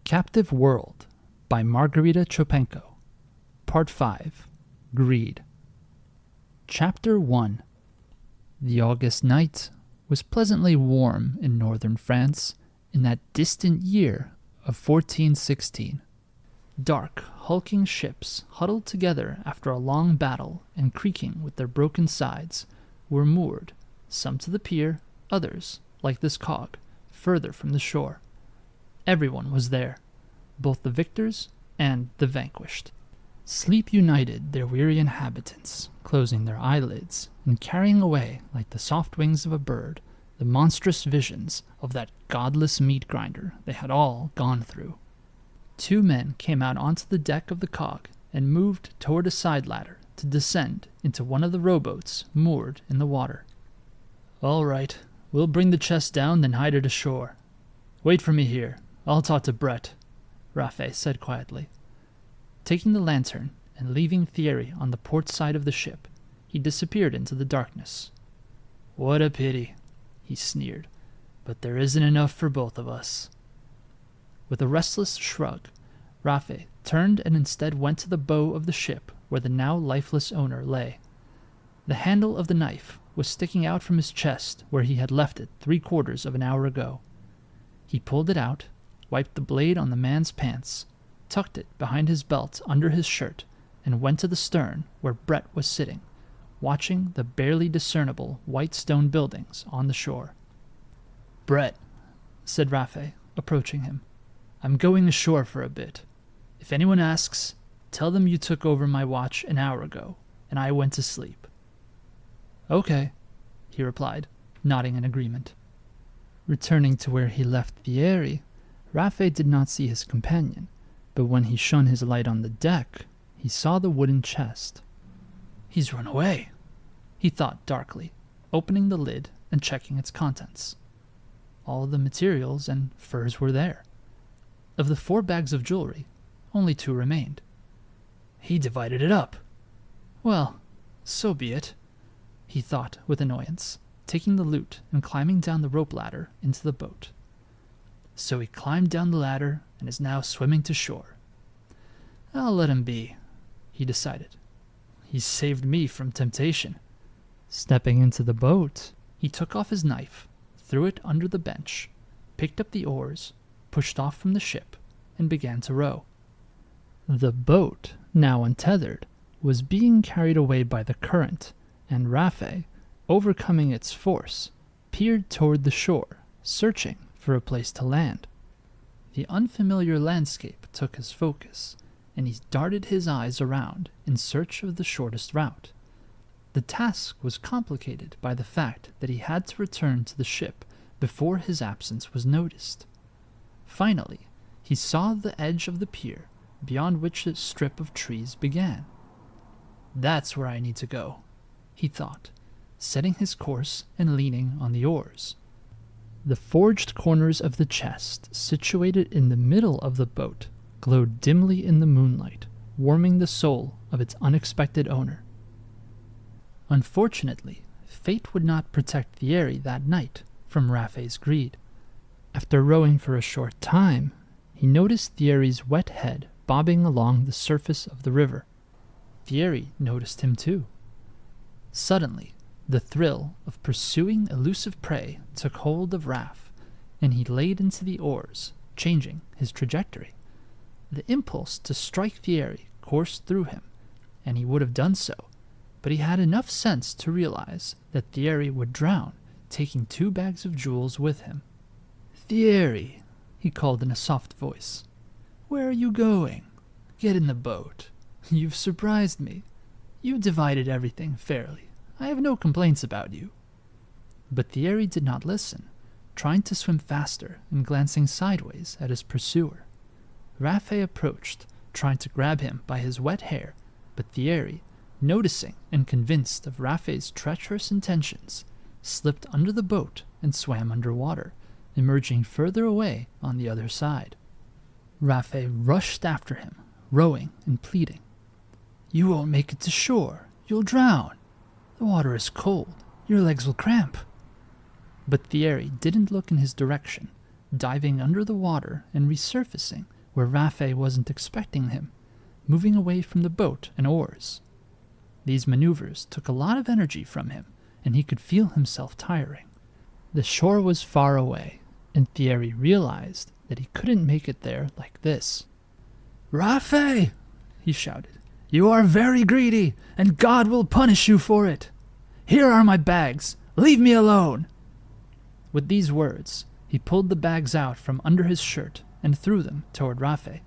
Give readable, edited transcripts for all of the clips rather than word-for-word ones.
Captive World by Margarita Chopenko. Part 5. Greed. Chapter 1. The August night was pleasantly warm in northern France in that distant year of 1416. Dark, hulking ships, huddled together after a long battle and creaking with their broken sides, were moored, some to the pier, others, like this cog, further from the shore. Everyone was there, both the victors and the vanquished. Sleep united their weary inhabitants, closing their eyelids and carrying away, like the soft wings of a bird, the monstrous visions of that godless meat grinder they had all gone through. 2 men came out onto the deck of the cog and moved toward a side ladder to descend into one of the rowboats moored in the water. "All right, we'll bring the chest down, then hide it ashore. Wait for me here. I'll talk to Brett," Rafe said quietly. Taking the lantern and leaving Thierry on the port side of the ship, he disappeared into the darkness. "What a pity," he sneered, "but there isn't enough for both of us." With a restless shrug, Rafe turned and instead went to the bow of the ship where the now lifeless owner lay. The handle of the knife was sticking out from his chest where he had left it 3/4 of an hour ago. He pulled it out, wiped the blade on the man's pants, tucked it behind his belt under his shirt, and went to the stern where Brett was sitting, watching the barely discernible white stone buildings on the shore. "Brett," said Rafe, approaching him, "I'm going ashore for a bit. If anyone asks, tell them you took over my watch an hour ago, and I went to sleep." "Okay," he replied, nodding in agreement. Returning to where he left Thierry, Rafe did not see his companion, but when he shone his light on the deck, he saw the wooden chest. "He's run away," he thought darkly, opening the lid and checking its contents. All the materials and furs were there. Of the 4 bags of jewelry, only 2 remained. "He divided it up. Well, so be it," he thought with annoyance, taking the loot and climbing down the rope ladder into the boat. So he climbed down the ladder and is now swimming to shore. "I'll let him be," he decided. "He's saved me from temptation." Stepping into the boat, he took off his knife, threw it under the bench, picked up the oars, pushed off from the ship, and began to row. The boat, now untethered, was being carried away by the current, and Rafe, overcoming its force, peered toward the shore, searching for a place to land. The unfamiliar landscape took his focus, and he darted his eyes around in search of the shortest route. The task was complicated by the fact that he had to return to the ship before his absence was noticed. Finally, he saw the edge of the pier, beyond which a strip of trees began. "That's where I need to go," he thought, setting his course and leaning on the oars. The forged corners of the chest, situated in the middle of the boat, glowed dimly in the moonlight, warming the soul of its unexpected owner. Unfortunately, fate would not protect Thierry that night from Rafe's greed. After rowing for a short time, he noticed Thierry's wet head bobbing along the surface of the river. Thierry noticed him too. Suddenly, the thrill of pursuing elusive prey took hold of Raf, and he laid into the oars, changing his trajectory. The impulse to strike Thierry coursed through him, and he would have done so, but he had enough sense to realize that Thierry would drown, taking 2 bags of jewels with him. "Thierry," he called in a soft voice, "where are you going? Get in the boat. You've surprised me. You divided everything fairly. I have no complaints about you." But Thierry did not listen, trying to swim faster and glancing sideways at his pursuer. Rafe approached, trying to grab him by his wet hair, but Thierry, noticing and convinced of Rafe's treacherous intentions, slipped under the boat and swam underwater, emerging further away on the other side. Rafe rushed after him, rowing and pleading. "You won't make it to shore. You'll drown. The water is cold. Your legs will cramp." But Thierry didn't look in his direction, diving under the water and resurfacing where Raffe wasn't expecting him, moving away from the boat and oars. These maneuvers took a lot of energy from him, and he could feel himself tiring. The shore was far away, and Thierry realized that he couldn't make it there like this. "Raffe!" he shouted. "You are very greedy, and God will punish you for it. Here are my bags. Leave me alone." With these words, he pulled the bags out from under his shirt and threw them toward Raffe.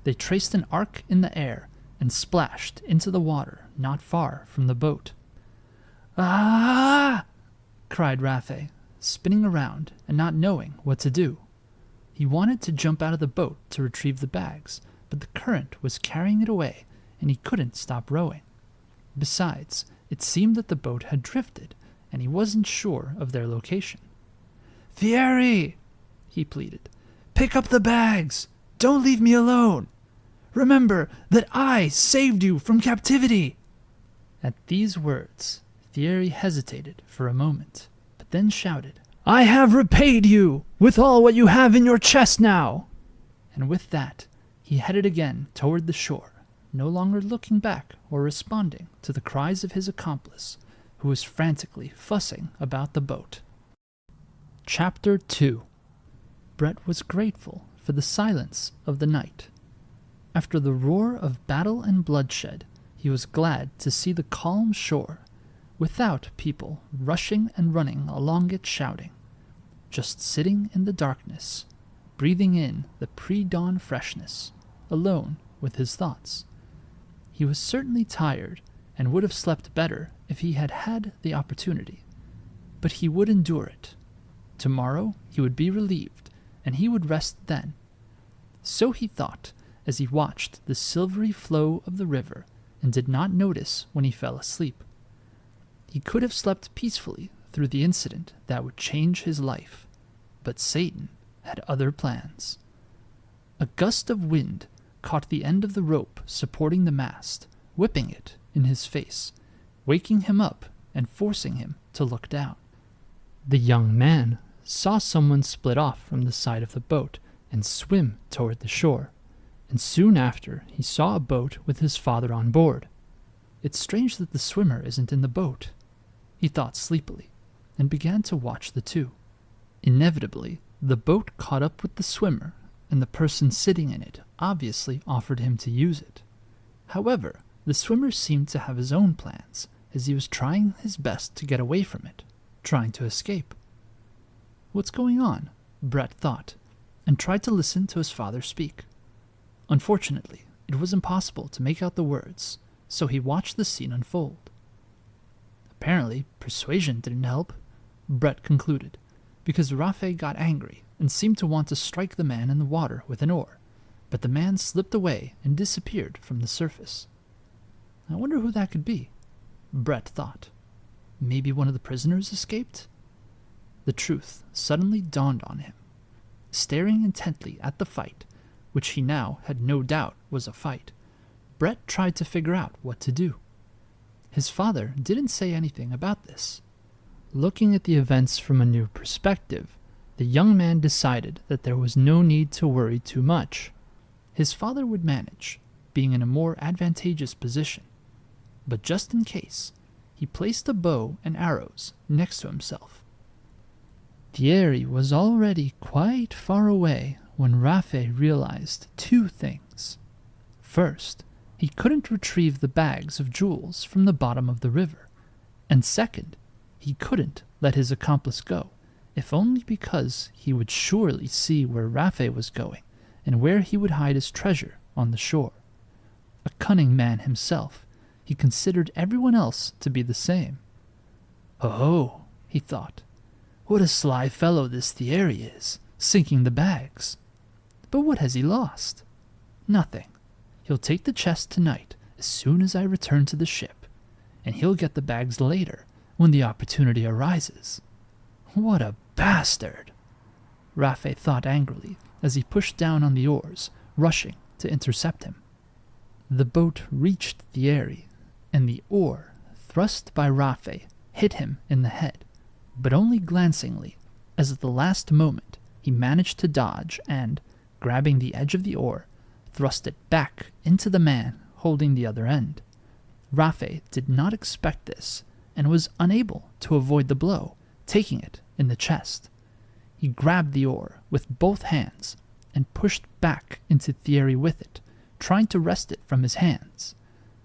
They traced an arc in the air and splashed into the water not far from the boat. "Ah!" cried Raffe, spinning around and not knowing what to do. He wanted to jump out of the boat to retrieve the bags, but the current was carrying it away, and he couldn't stop rowing. Besides, it seemed that the boat had drifted, and he wasn't sure of their location. "Thierry!" he pleaded. "Pick up the bags! Don't leave me alone! Remember that I saved you from captivity!" At these words, Thierry hesitated for a moment, but then shouted, "I have repaid you with all what you have in your chest now!" And with that, he headed again toward the shore, no longer looking back or responding to the cries of his accomplice, who was frantically fussing about the boat. Chapter 2. Brett was grateful for the silence of the night. After the roar of battle and bloodshed, he was glad to see the calm shore, without people rushing and running along it shouting, just sitting in the darkness, breathing in the pre-dawn freshness, alone with his thoughts. He was certainly tired and would have slept better if he had had the opportunity, but he would endure it. Tomorrow he would be relieved, and he would rest then. So he thought as he watched the silvery flow of the river and did not notice when he fell asleep. He could have slept peacefully through the incident that would change his life, but Satan had other plans. A gust of wind caught the end of the rope supporting the mast, whipping it in his face, waking him up and forcing him to look down. The young man saw someone split off from the side of the boat and swim toward the shore, and soon after he saw a boat with his father on board. It's strange that the swimmer isn't in the boat, he thought sleepily, and began to watch the two. Inevitably, the boat caught up with the swimmer, and the person sitting in it obviously offered him to use it. However, the swimmer seemed to have his own plans, as he was trying his best to get away from it, trying to escape. What's going on? Brett thought, and tried to listen to his father speak. Unfortunately, it was impossible to make out the words, so he watched the scene unfold. Apparently, persuasion didn't help, Brett concluded, because Raffe got angry and seemed to want to strike the man in the water with an oar, but the man slipped away and disappeared from the surface. I wonder who that could be, Brett thought. Maybe one of the prisoners escaped? The truth suddenly dawned on him. Staring intently at the fight, which he now had no doubt was a fight, Brett tried to figure out what to do. His father didn't say anything about this. Looking at the events from a new perspective, the young man decided that there was no need to worry too much. His father would manage, being in a more advantageous position. But just in case, he placed a bow and arrows next to himself. Thierry was already quite far away when Raffe realized two things. First, he couldn't retrieve the bags of jewels from the bottom of the river, and second, he couldn't let his accomplice go, if only because he would surely see where Raffe was going and where he would hide his treasure on the shore. A cunning man himself, he considered everyone else to be the same. "Oh," he thought, "what a sly fellow this Thierry is, sinking the bags. But what has he lost? Nothing. He'll take the chest tonight as soon as I return to the ship, and he'll get the bags later when the opportunity arises. What a bastard!" Raffe thought angrily as he pushed down on the oars, rushing to intercept him. The boat reached Thierry, and the oar, thrust by Raffe, hit him in the head, but only glancingly, as at the last moment he managed to dodge and, grabbing the edge of the oar, thrust it back into the man holding the other end. Rafe did not expect this and was unable to avoid the blow, taking it in the chest. He grabbed the oar with both hands and pushed back into Thierry with it, trying to wrest it from his hands.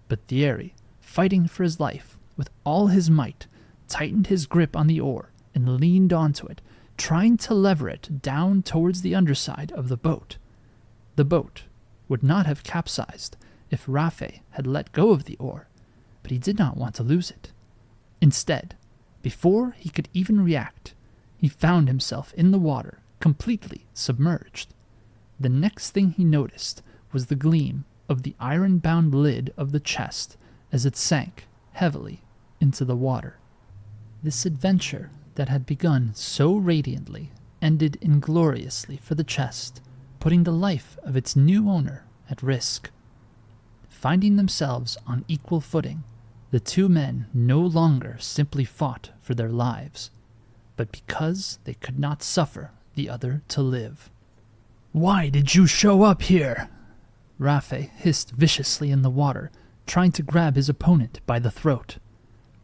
But Thierry, fighting for his life with all his might, tightened his grip on the oar and leaned onto it, trying to lever it down towards the underside of the boat. The boat would not have capsized if Rafe had let go of the oar, but he did not want to lose it. Instead, before he could even react, he found himself in the water, completely submerged. The next thing he noticed was the gleam of the iron-bound lid of the chest as it sank heavily into the water. This adventure that had begun so radiantly ended ingloriously for the chest, putting the life of its new owner at risk. Finding themselves on equal footing, the two men no longer simply fought for their lives, but because they could not suffer the other to live. "Why did you show up here?" Rafe hissed viciously in the water, trying to grab his opponent by the throat.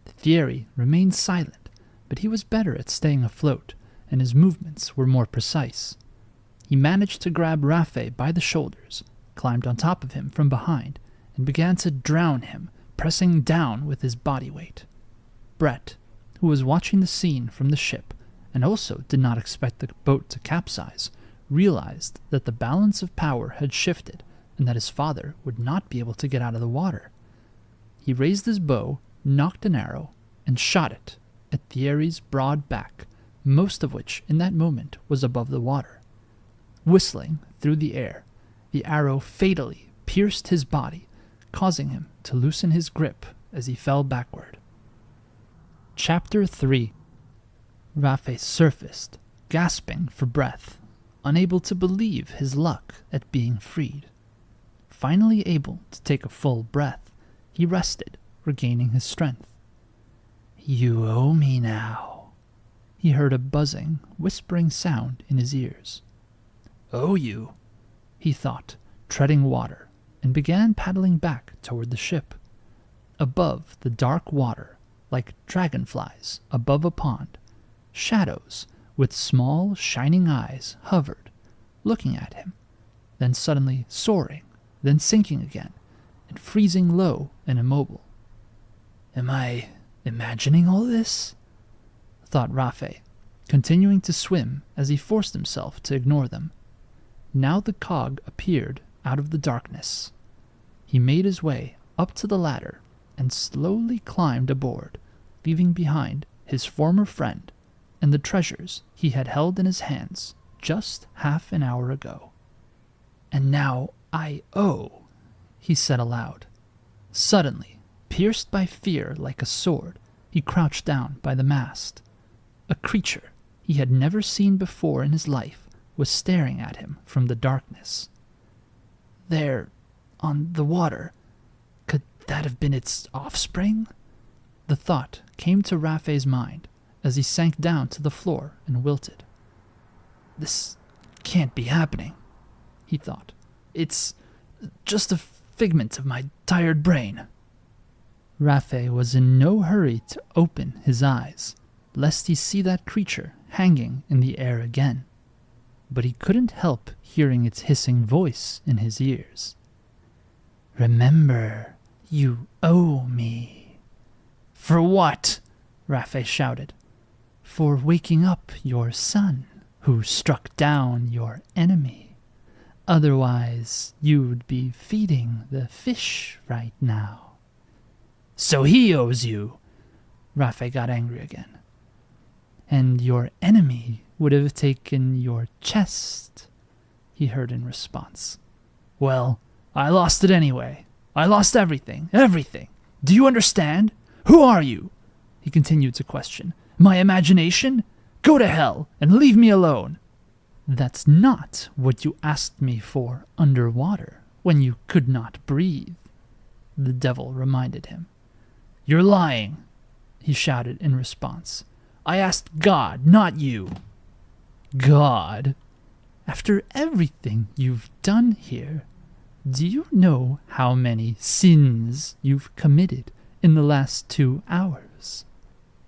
Thierry remained silent, but he was better at staying afloat, and his movements were more precise. He managed to grab Rafe by the shoulders, climbed on top of him from behind, and began to drown him, pressing down with his body weight. Brett, who was watching the scene from the ship and also did not expect the boat to capsize, realized that the balance of power had shifted and that his father would not be able to get out of the water. He raised his bow, nocked an arrow, and shot it at Thierry's broad back, most of which in that moment was above the water. Whistling through the air, the arrow fatally pierced his body, causing him to loosen his grip as he fell backward. Chapter 3. Rafe surfaced, gasping for breath, unable to believe his luck at being freed. Finally able to take a full breath, he rested, regaining his strength. "You owe me now," he heard a buzzing, whispering sound in his ears. "Owe you?" he thought, treading water, and began paddling back toward the ship. Above the dark water, like dragonflies above a pond, shadows with small, shining eyes hovered, looking at him, then suddenly soaring, then sinking again, and freezing low and immobile. "Am I imagining all this?" thought Rafe, continuing to swim as he forced himself to ignore them. Now the cog appeared out of the darkness. He made his way up to the ladder and slowly climbed aboard, leaving behind his former friend and the treasures he had held in his hands just half an hour ago. "And now I owe," he said aloud. Suddenly, pierced by fear like a sword, he crouched down by the mast. A creature he had never seen before in his life was staring at him from the darkness. There, on the water, could that have been its offspring? The thought came to Rafe's mind as he sank down to the floor and wilted. "This can't be happening," he thought. "It's just a figment of my tired brain." Rafe was in no hurry to open his eyes, lest he see that creature hanging in the air again. But he couldn't help hearing its hissing voice in his ears. "Remember, you owe me." "For what?" Rafe shouted. "For waking up your son, who struck down your enemy. Otherwise, you'd be feeding the fish right now." "So he owes you?" Rafe got angry again. "And your enemy would have taken your chest," he heard in response. "Well, I lost it anyway. I lost everything, everything. Do you understand? Who are you?" he continued to question. "My imagination? Go to hell and leave me alone." "That's not what you asked me for underwater when you could not breathe," the devil reminded him. "You're lying," he shouted in response. "I asked God, not you." "God?" After everything you've done here, do you know how many sins you've committed in the last 2 hours?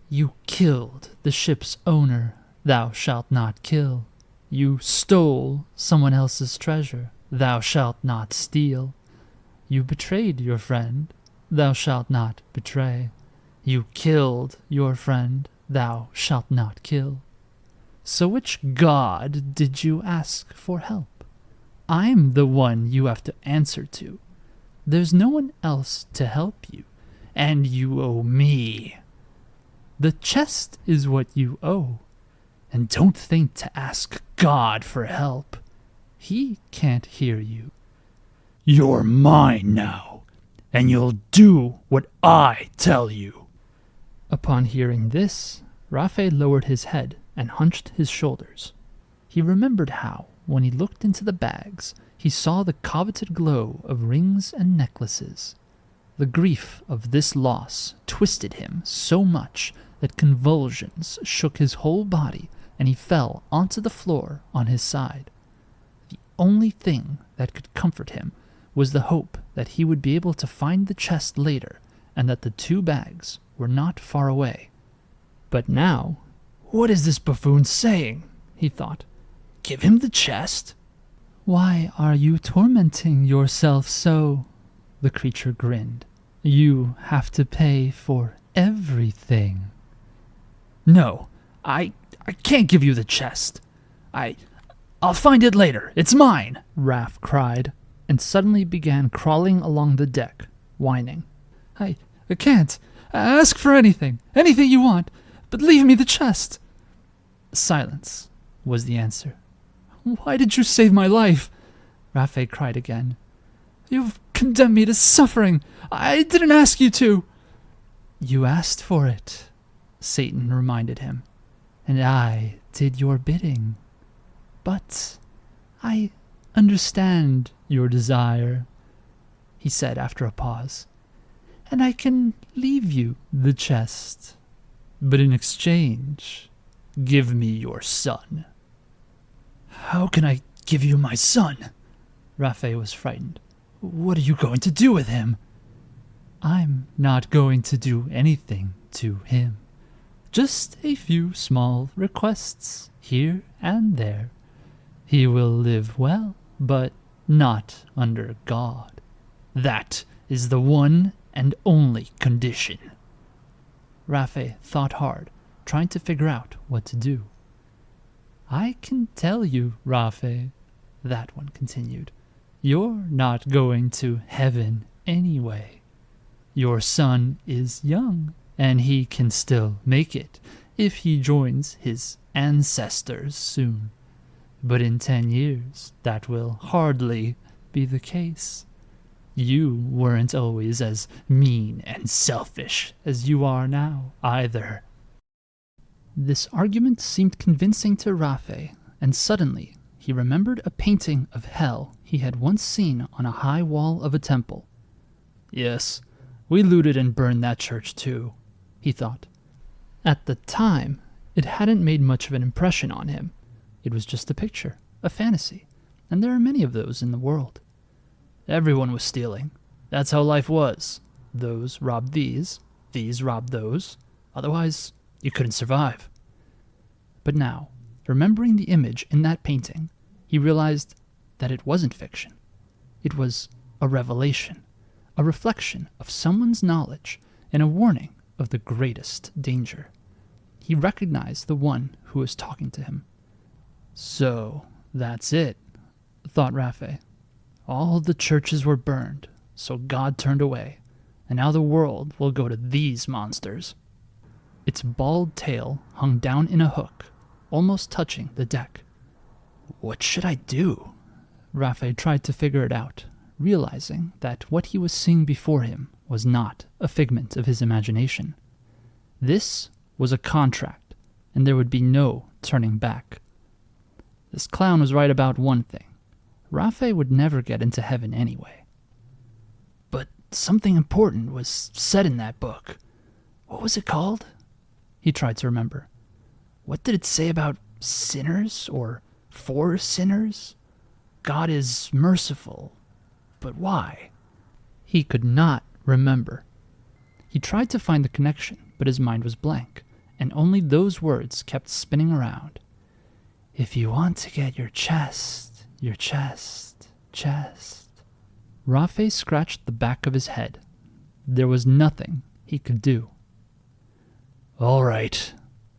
You killed the ship's owner, thou shalt not kill. You stole someone else's treasure, thou shalt not steal. You betrayed your friend, thou shalt not betray. You killed your friend, thou shalt not kill. So which god did you ask for help? I'm the one you have to answer to. There's no one else to help you, and you owe me. The chest is what you owe, and don't think to ask God for help. He can't hear you. You're mine now, and you'll do what I tell you. Upon hearing this, Raphael lowered his head and hunched his shoulders. He remembered how, when he looked into the bags, he saw the coveted glow of rings and necklaces. The grief of this loss twisted him so much that convulsions shook his whole body, and he fell onto the floor on his side. The only thing that could comfort him was the hope that he would be able to find the chest later, and that the 2 bags were not far away. But now, what is this buffoon saying? He thought. Give him the chest? Why are you tormenting yourself so? The creature grinned. You have to pay for everything. No, I can't give you the chest. I'll find it later. It's mine, Raph cried, and suddenly began crawling along the deck, whining. I can't. Ask for anything you want, but leave me the chest. Silence was the answer. Why did you save my life? Raphael cried again. You've condemned me to suffering. I didn't ask you to. You asked for it, Satan reminded him, and I did your bidding. But I understand your desire, he said after a pause, and I can leave you the chest. But in exchange, give me your son. How can I give you my son? Raphael was frightened. What are you going to do with him? I'm not going to do anything to him. Just a few small requests here and there. He will live well, but not under God. That is the one and only condition. Raphael thought hard, trying to figure out what to do. I can tell you, Raphael, that one continued, you're not going to heaven anyway. Your son is young, and he can still make it if he joins his ancestors soon. But in 10 years, that will hardly be the case. You weren't always as mean and selfish as you are now, either. This argument seemed convincing to Raphael, and suddenly he remembered a painting of hell he had once seen on a high wall of a temple. Yes, we looted and burned that church too, he thought. At the time, it hadn't made much of an impression on him. It was just a picture, a fantasy, and there are many of those in the world. Everyone was stealing. That's how life was. Those robbed these robbed those. Otherwise, you couldn't survive. But now, remembering the image in that painting, he realized that it wasn't fiction. It was a revelation, a reflection of someone's knowledge, and a warning of the greatest danger. He recognized the one who was talking to him. So, that's it, thought Raphael. All the churches were burned, so God turned away, and now the world will go to these monsters. Its bald tail hung down in a hook, almost touching the deck. What should I do? Raphael tried to figure it out, realizing that what he was seeing before him was not a figment of his imagination. This was a contract, and there would be no turning back. This clown was right about one thing. Raphael would never get into heaven anyway. But something important was said in that book. What was it called? He tried to remember. What did it say about sinners or For sinners? God is merciful, but why? He could not remember. He tried to find the connection, but his mind was blank, and only those words kept spinning around. If you want to get your chest. Rafe scratched the back of his head. There was nothing he could do. All right,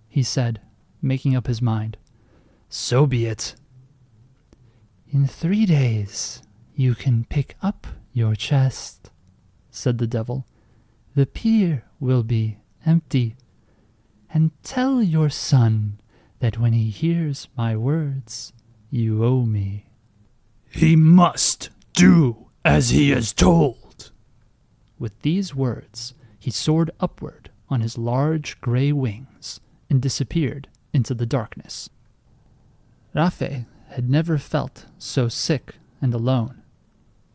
he said, making up his mind. So be it. In 3 days, you can pick up your chest, said the devil. The pier will be empty. And tell your son that when he hears my words, you owe me. He must do as he is told. With these words, he soared upward on his large gray wings and disappeared into the darkness. Rafe had never felt so sick and alone.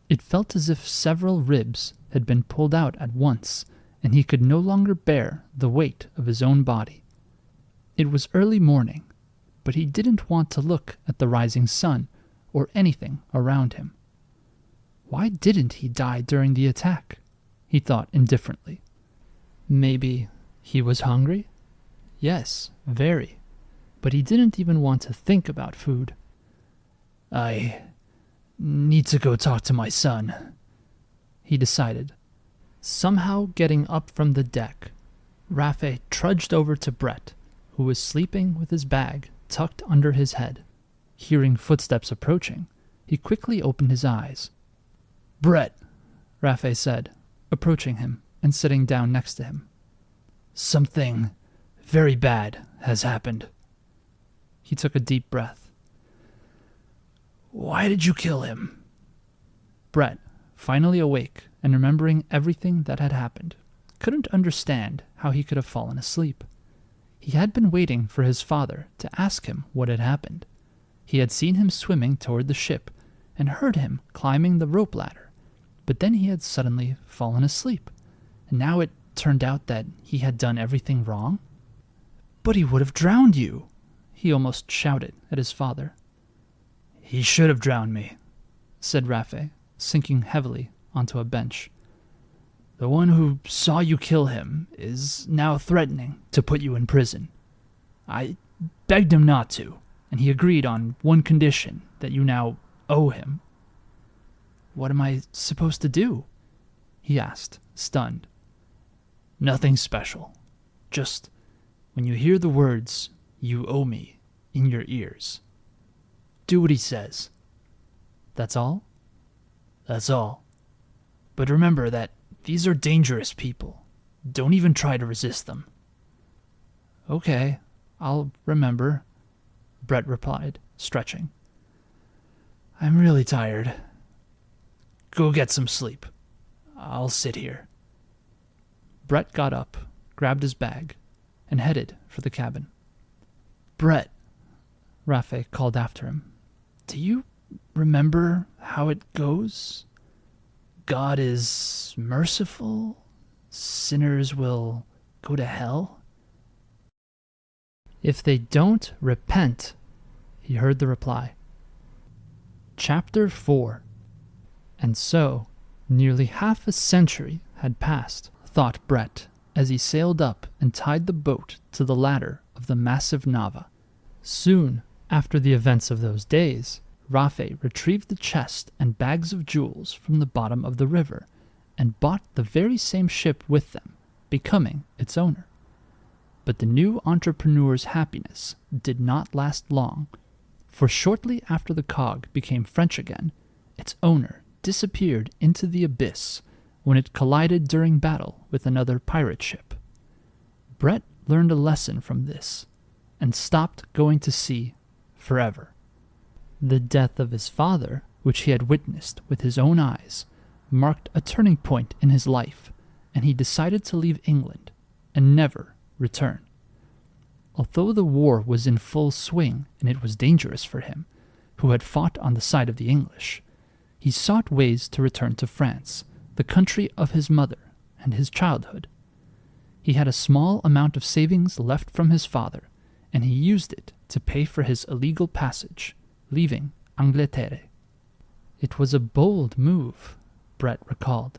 It felt as if several ribs had been pulled out at once, and he could no longer bear the weight of his own body. It was early morning, but he didn't want to look at the rising sun or anything around him. Why didn't he die during the attack? He thought indifferently. Maybe he was hungry? Yes, very. But he didn't even want to think about food. I need to go talk to my son, he decided. Somehow getting up from the deck, Rafe trudged over to Brett, who was sleeping with his bag tucked under his head. Hearing footsteps approaching, he quickly opened his eyes. Brett, Rafe said, approaching him and sitting down next to him. Something very bad has happened. He took a deep breath. Why did you kill him? Brett, finally awake and remembering everything that had happened, couldn't understand how he could have fallen asleep. He had been waiting for his father to ask him what had happened. He had seen him swimming toward the ship and heard him climbing the rope ladder, but then he had suddenly fallen asleep, and now it turned out that he had done everything wrong? But he would have drowned you, he almost shouted at his father. He should have drowned me, said Rafe, sinking heavily onto a bench. The one who saw you kill him is now threatening to put you in prison. I begged him not to, and he agreed on one condition, that you now owe him. What am I supposed to do? He asked, stunned. Nothing special. Just when you hear the words, you owe me, in your ears, do what he says. That's all? That's all. But remember that these are dangerous people. Don't even try to resist them. Okay, I'll remember, Brett replied, stretching. I'm really tired. Go get some sleep. I'll sit here. Brett got up, grabbed his bag, and headed for the cabin. Brett, Rafe called after him. Do you remember how it goes? God is merciful. Sinners will go to hell. If they don't repent, he heard the reply. Chapter 4. And so, nearly half a century had passed, thought Brett, as he sailed up and tied the boat to the ladder of the massive Nava. Soon after the events of those days, Rafe retrieved the chest and bags of jewels from the bottom of the river and bought the very same ship with them, becoming its owner. But the new entrepreneur's happiness did not last long, for shortly after the cog became French again, its owner disappeared into the abyss when it collided during battle with another pirate ship. Brett learned a lesson from this and stopped going to sea forever. The death of his father, which he had witnessed with his own eyes, marked a turning point in his life, and he decided to leave England and never return. Although the war was in full swing and it was dangerous for him, who had fought on the side of the English, he sought ways to return to France, the country of his mother and his childhood. He had a small amount of savings left from his father, and he used it to pay for his illegal passage leaving Angleterre. It was a bold move, Brett recalled,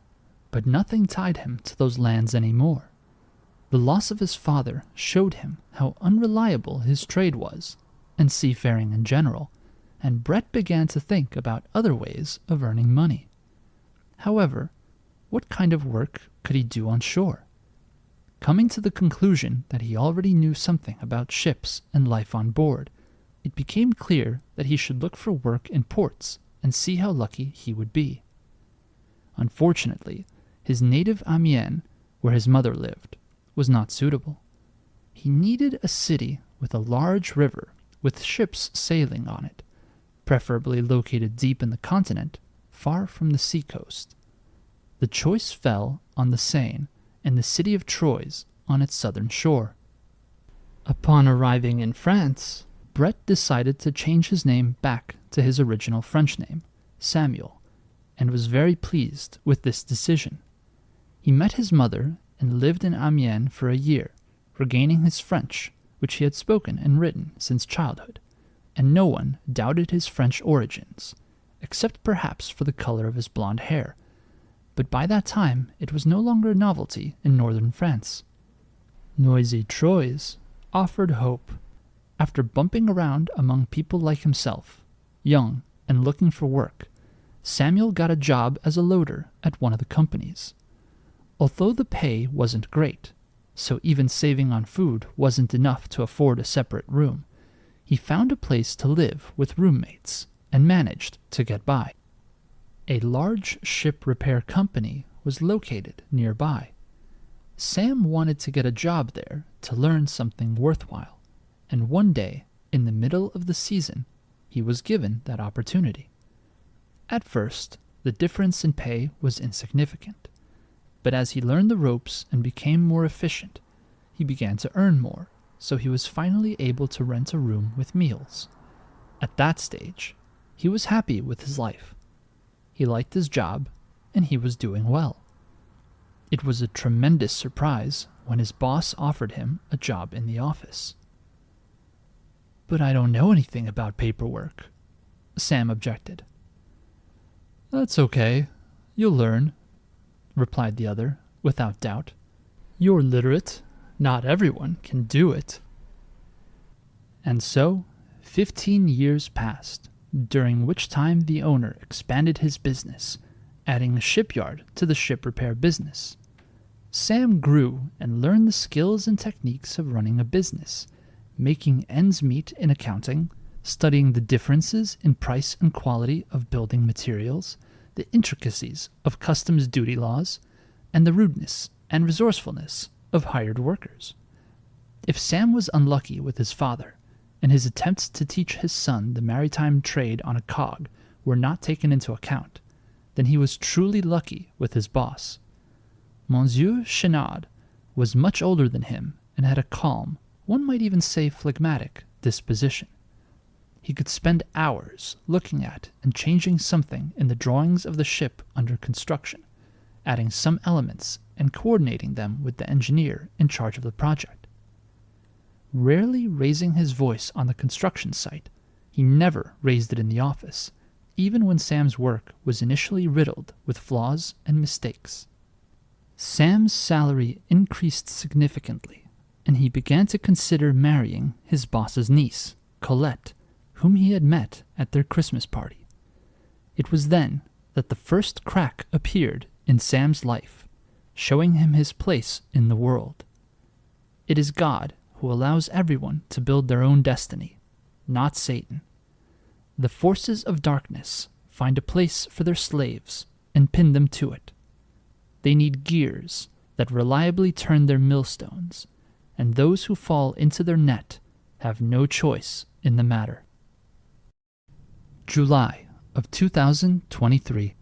but nothing tied him to those lands anymore. The loss of his father showed him how unreliable his trade was, and seafaring in general, and Brett began to think about other ways of earning money. However, what kind of work could he do on shore? Coming to the conclusion that he already knew something about ships and life on board, it became clear that he should look for work in ports and see how lucky he would be. Unfortunately, his native Amiens, where his mother lived, was not suitable. He needed a city with a large river with ships sailing on it, preferably located deep in the continent, far from the seacoast. The choice fell on the Seine and the city of Troyes on its southern shore. Upon arriving in France, Brett decided to change his name back to his original French name, Samuel, and was very pleased with this decision. He met his mother and lived in Amiens for a year, regaining his French, which he had spoken and written since childhood, and no one doubted his French origins, except perhaps for the color of his blonde hair. But by that time it was no longer a novelty in northern France. Noisy Troyes offered hope. After bumping around among people like himself, young and looking for work, Samuel got a job as a loader at one of the companies. Although the pay wasn't great, so even saving on food wasn't enough to afford a separate room, he found a place to live with roommates and managed to get by. A large ship repair company was located nearby. Sam wanted to get a job there to learn something worthwhile, and one day, in the middle of the season, he was given that opportunity. At first, the difference in pay was insignificant, but as he learned the ropes and became more efficient, he began to earn more, so he was finally able to rent a room with meals. At that stage, he was happy with his life. He liked his job, and he was doing well. It was a tremendous surprise when his boss offered him a job in the office. "But I don't know anything about paperwork," Sam objected. "That's okay. You'll learn," replied the other, without doubt. "You're literate. Not everyone can do it." And so, 15 years passed, during which time the owner expanded his business, adding a shipyard to the ship repair business. Sam grew and learned the skills and techniques of running a business, making ends meet in accounting, studying the differences in price and quality of building materials, the intricacies of customs duty laws, and the rudeness and resourcefulness of hired workers. If Sam was unlucky with his father, and his attempts to teach his son the maritime trade on a cog were not taken into account, then he was truly lucky with his boss. Monsieur Chenard was much older than him and had a calm, one might even say phlegmatic, disposition. He could spend hours looking at and changing something in the drawings of the ship under construction, adding some elements and coordinating them with the engineer in charge of the project. Rarely raising his voice on the construction site, he never raised it in the office, even when Sam's work was initially riddled with flaws and mistakes. Sam's salary increased significantly, and he began to consider marrying his boss's niece, Colette, whom he had met at their Christmas party. It was then that the first crack appeared in Sam's life, showing him his place in the world. It is God who allows everyone to build their own destiny, not Satan. The forces of darkness find a place for their slaves and pin them to it. They need gears that reliably turn their millstones, and those who fall into their net have no choice in the matter. July of 2023.